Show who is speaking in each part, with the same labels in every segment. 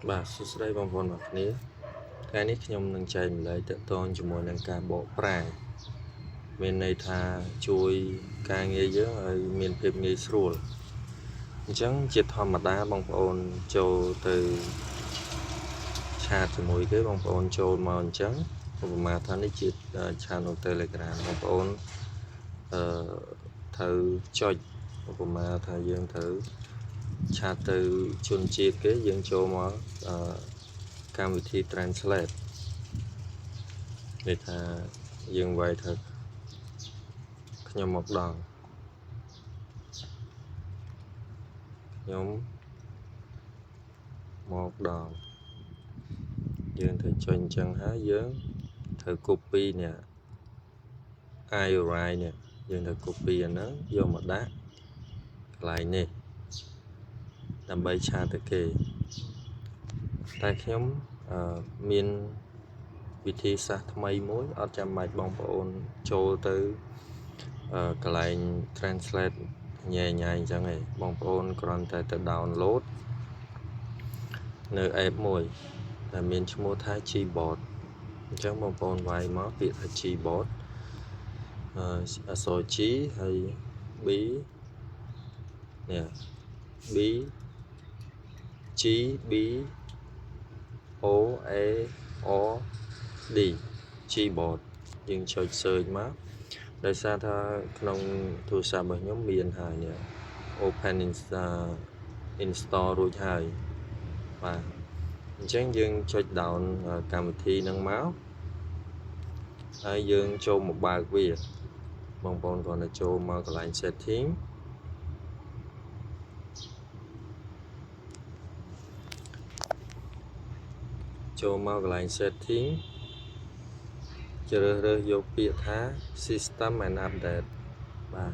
Speaker 1: បាទសួស្តីបងប្អូនអរគ្នាថ្ងៃនេះខ្ញុំនឹងចែកម្លែកទាក់ទងជាមួយនឹងការបកប្រែមានន័យថាជួយការងារយើងឲ្យមានភាពងាយស្រួលអញ្ចឹងជាធម្មតាបងប្អូនចូលទៅឆាតជាមួយគេបងប្អូនចូលមកអញ្ចឹងឧបមាថានេះជាឆាតនៅ Telegram បងប្អូនត្រូវចុចឧបមាថាយើងត្រូវឆាតទៅជនជាតិគេយើងចូលមកកម្មវិធី Translate នេះថាយើងវាយថាខ្ញុំមកដល់ខ្ញុំមកដល់យើងត្រូវចុចអញ្ចឹងហើយយើងត្រូវ copy នេះ IURI នេះយើងត្រូវ copy អាហ្នឹងយកមកដាក់កន្លែងនេះដើម្បីឆាតទៅគេតែខ្ញុំមានវិធីសាស្ត្រថ្មីមួយអត់ចាំបាច់បងប្អូនចូលទៅកន្លែង translate ញ៉ៃអញ្ចឹងឯងបងប្អូនគ្រាន់តែទៅ download នៅ app មួយដែលមានឈ្មោះថា Gboard អញ្ចឹងបងប្អូនវាយមកពាក្យថា Gboard អក្សរ G ហើយ B នេះ B G B O A O D Gboard យើងចុច search មកដោយសារថាក្នុងទូរស័ព្ទរបស់ខ្ញុំមានហើយនេះ open install រួចហើយបាទអញ្ចឹងយើងចុច down កម្មវិធីហ្នឹងមកហើយយើងចូលមកបើកវាបងប្អូនគ្រាន់តែចូលមកកន្លែង setting ចូលមកកន្លែង setting ជ្រើសរើសយកពាក្យថា system and update បាទ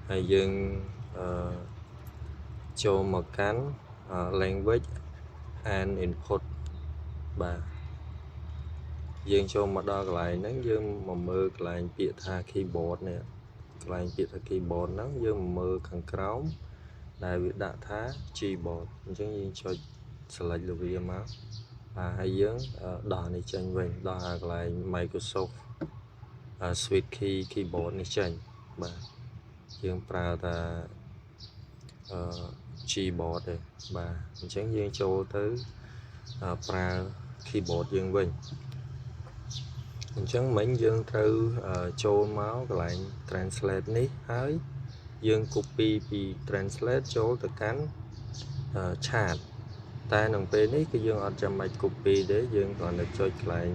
Speaker 1: ហើយយើងចូលមកកាន់ language and input បាទយើងចូលមកដល់កន្លែងហ្នឹងយើងមកមើលកន្លែងពាក្យថា keyboard នេះកន្លែងពាក្យថា keyboard ហ្នឹងយើងមកមើលខាងក្រោមដែលវាដាក់ថា Gboard អញ្ចឹងយើងចុច select លើវាមកបាទហើយយើងដោះនេះចេញវិញដោះអាកន្លែង Microsoft Switch keyboard នេះចេញបាទយើងប្រើតា Gboard ទេបាទអញ្ចឹងយើងចូលទៅប្រើ keyboard យើងវិញអញ្ចឹងមិញយើងត្រូវចូលមកកន្លែង translate នេះហើយយើង copy ពី translate ចូលទៅកាន់ឆាតតែក្នុងពេលនេះគឺយើងអត់ចាំបាច់ copy ទេយើងគ្រាន់តែចុចកន្លែង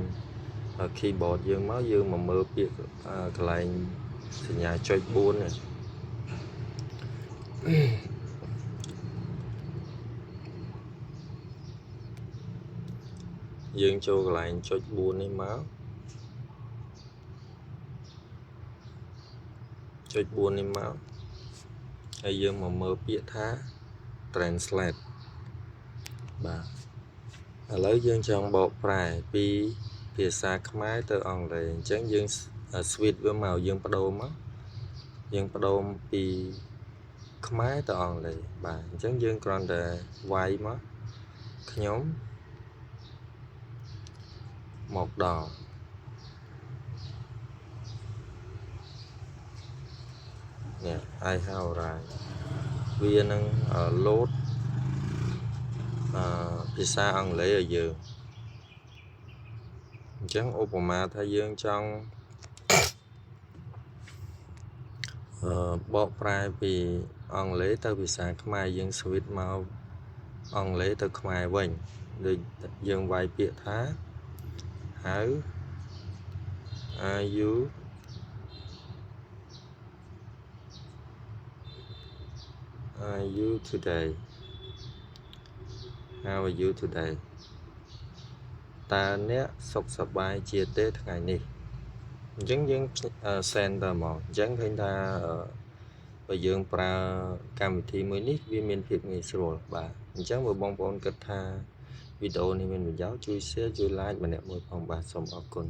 Speaker 1: keyboard យើងមកយើងមកមើលពាក្យកន្លែងសញ្ញាចុច4នេះយើងចូលកន្លែងចុច4នេះមកចុច4នេះមកហើយយើងមកមើលពាក្យថា translate បាទឥឡូវយើងចង់បកប្រែពីភាសាខ្មែរទៅអង់គ្លេសអញ្ចឹងយើង switch វាមកយើងបដូរមកយើងបដូរពីខ្មែរទៅអង់គ្លេសបាទអញ្ចឹងយើងគ្រាន់តែវាយមកខ្ញុំមកដល់នេះ I have arrived វានឹងload ភាសាអង់គ្លេសឲ្យយើងអញ្ចឹងឧបមាថាយើងចង់បកប្រែពីអង់គ្លេសទៅភាសាខ្មែរយើង switch មកអង់គ្លេសទៅខ្មែរវិញដូចយើងវាយពាក្យថា How are you today How are you today តើអ្នកសុខសប្បាយជាទេថ្ងៃនេះអញ្ចឹងយើង send ទៅមកអញ្ចឹងឃើញថាបើយើងប្រើកម្មវិធីមួយនេះវាមានភាពងាយស្រួលបាទអញ្ចឹងបើបងប្អូនគិតថាវីដេអូនេះមានប្រយោជន៍ជួយ share ជួយ like ម្នាក់មួយផងបាទសូមអរគុណ